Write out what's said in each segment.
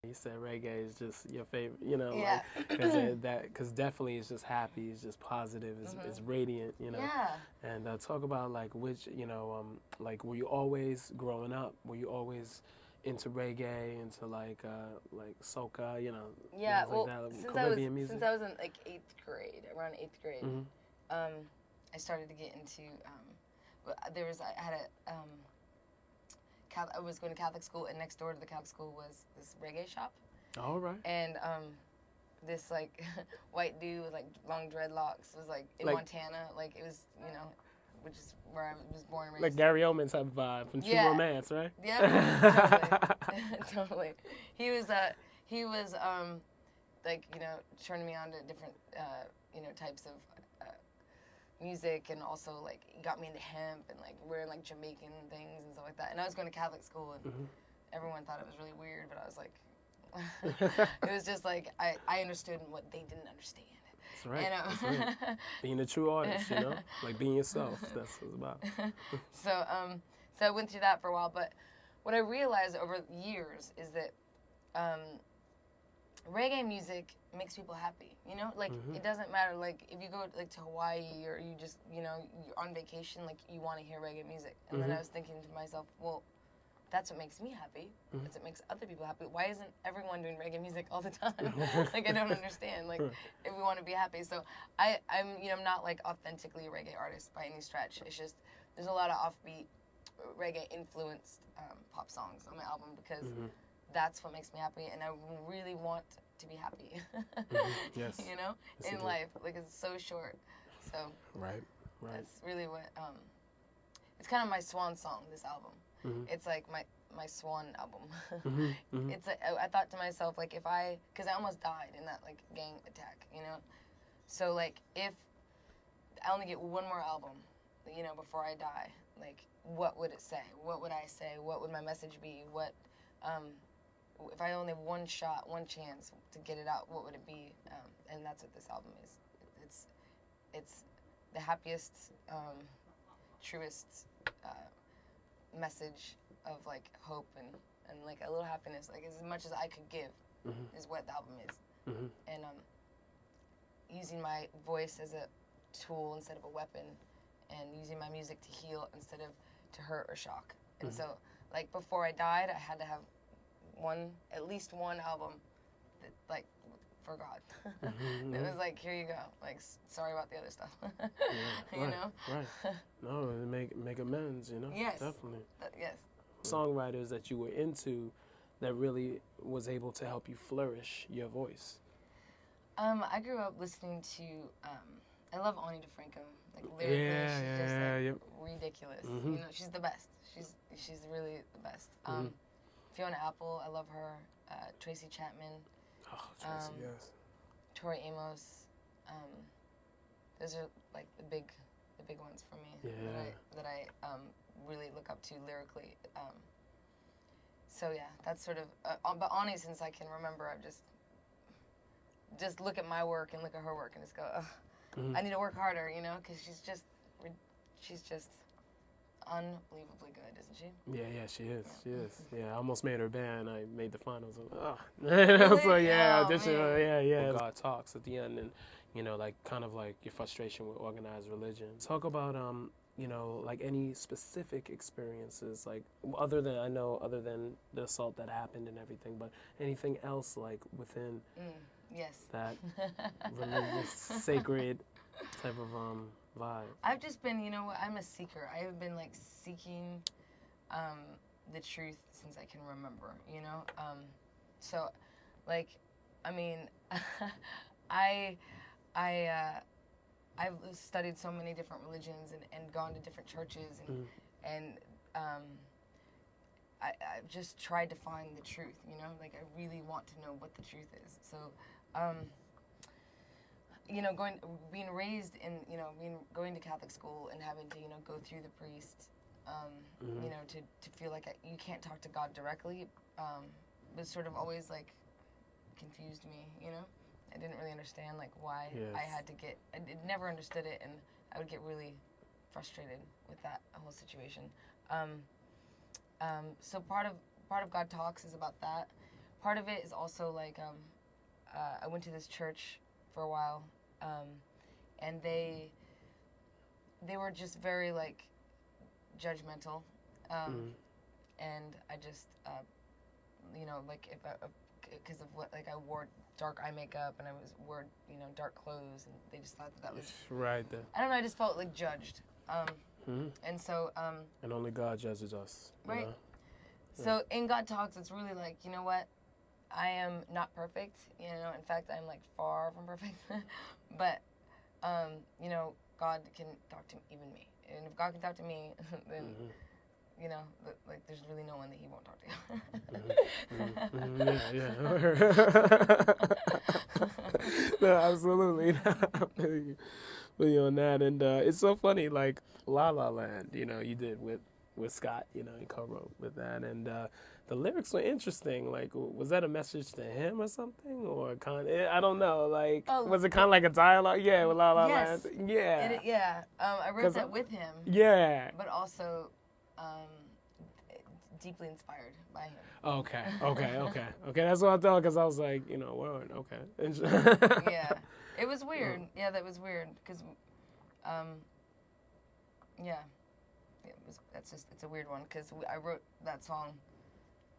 You said reggae is just your favorite, you know, Yeah. like because definitely it's just happy, it's just positive, it's radiant, you know. Yeah. And talk about like which, like were you always growing up? Were you always into reggae, into like soca, Yeah. things like Well, that, since Caribbean music? since I was in like eighth grade, around eighth grade, Hmm. um, I started to get into I had a I was going to Catholic school, and next door to the Catholic school was this reggae shop, All right. and this like white dude with like long dreadlocks was like in Like Montana, like it was which is where I was born and like raised. Gary Oldman type vibe from True Yeah. Romance, right? Yeah, totally, totally. He was like turning me on to different types of music, and also like he got me into hemp and like wearing like Jamaican things and stuff like that. And I was going to Catholic school, and everyone thought it was really weird, but I was like, it was just like I understood what they didn't understand. That's right. And, That's right. Being a true artist, like being yourself. That's what it's about. So I went through that for a while, but what I realized over years is that reggae music makes people happy. Like it doesn't matter. Like if you go like to Hawaii, or you just you're on vacation, like you want to hear reggae music. And then I was thinking to myself, well, that's what makes me happy. That's what makes other people happy. Why isn't everyone doing reggae music all the time? Like I don't understand. Like if we want to be happy, so I'm not like authentically a reggae artist by any stretch. It's just there's a lot of offbeat reggae influenced pop songs on my album because that's what makes me happy, and I really want to be happy. Yes. Yes, in life, like it's so short. So right. that's really what it's kind of my swan song. This album. It's like my swan album. It's like, I thought to myself, like because I almost died in that like gang attack, So like if I only get one more album, before I die, like what would it say? What would I say? What would my message be? What if I only have one shot, one chance to get it out, what would it be? And that's what this album is. It's the happiest, truest message of like hope and like a little happiness, like as much as I could give, is what the album is. And using my voice as a tool instead of a weapon, and using my music to heal instead of to hurt or shock. And so, like before I died, I had to have at least one album that like for God. It was like, here you go. Like, sorry about the other stuff. Right. No, make amends. Yes. Definitely. Yes. Songwriters that you were into that really was able to help you flourish your voice. I grew up listening to. I love Ani DeFranco. Like lyrically, she's just like ridiculous. She's the best. She's really the best. Fiona Apple, I love her. Tracy Chapman. Oh, Tracy, yes. Tori Amos. Those are like the big ones for me. Yeah. That I really look up to lyrically. So yeah, that's sort of. But Ani, since I can remember, I just look at my work and look at her work and just go, ugh, I need to work harder, because she's just unbelievably good, isn't she? Yeah, she is. Yeah. She is. Yeah, I almost made her band. I made the finals. Really? So yeah, Oh, audition. man. Yeah. God talks at the end, and like kind of like your frustration with organized religion. Talk about like any specific experiences, like other than the assault that happened and everything, but anything else like within yes. that religious, sacred type of vibe. I've just been, I'm a seeker. I have been like seeking the truth since I can remember, So, like, I mean, I've studied so many different religions and gone to different churches and I've just tried to find the truth, like I really want to know what the truth is. So, being raised in, going to Catholic school and having to, go through the priest, to feel like you can't talk to God directly, was sort of always like confused me, I didn't really understand like why I had to I never understood it, and I would get really frustrated with that whole situation. So part of God Talks is about that, part of it is also like I went to this church for a while, and they were just very like judgmental, and I just you know, like if because of what, like I wore dark eye makeup and I wore, you know, dark clothes, and they just thought that was right there. I don't know, I just felt like judged, and so and only God judges us, right. You know? So in God Talks, it's really like, you know what, I am not perfect, you know, in fact I'm like far from perfect, but you know, God can talk to even me, and if God can talk to me, then you know, like there's really no one that He won't talk to. No, absolutely. With you on that, and it's so funny, like La La Land, you know, you did with Scott, you know, he co-wrote with that, and the lyrics were interesting. Like, was that a message to him or something, or I don't know. Like, was it kind of like a dialogue? Yeah, with La La yes. Land. Yeah. Yeah. I wrote that with him. Yeah. But also deeply inspired by him. Okay. That's what I thought, because I was like, you know, word. Okay. Yeah, it was weird. Yeah, that was weird, because, yeah, it's a weird one, because I wrote that song,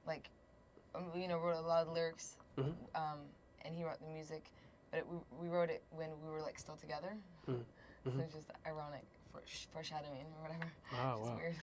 like, you know, wrote a lot of lyrics, and he wrote the music, but we wrote it when we were like still together, so it's just ironic, foreshadowing or whatever. Oh, wow. It's weird.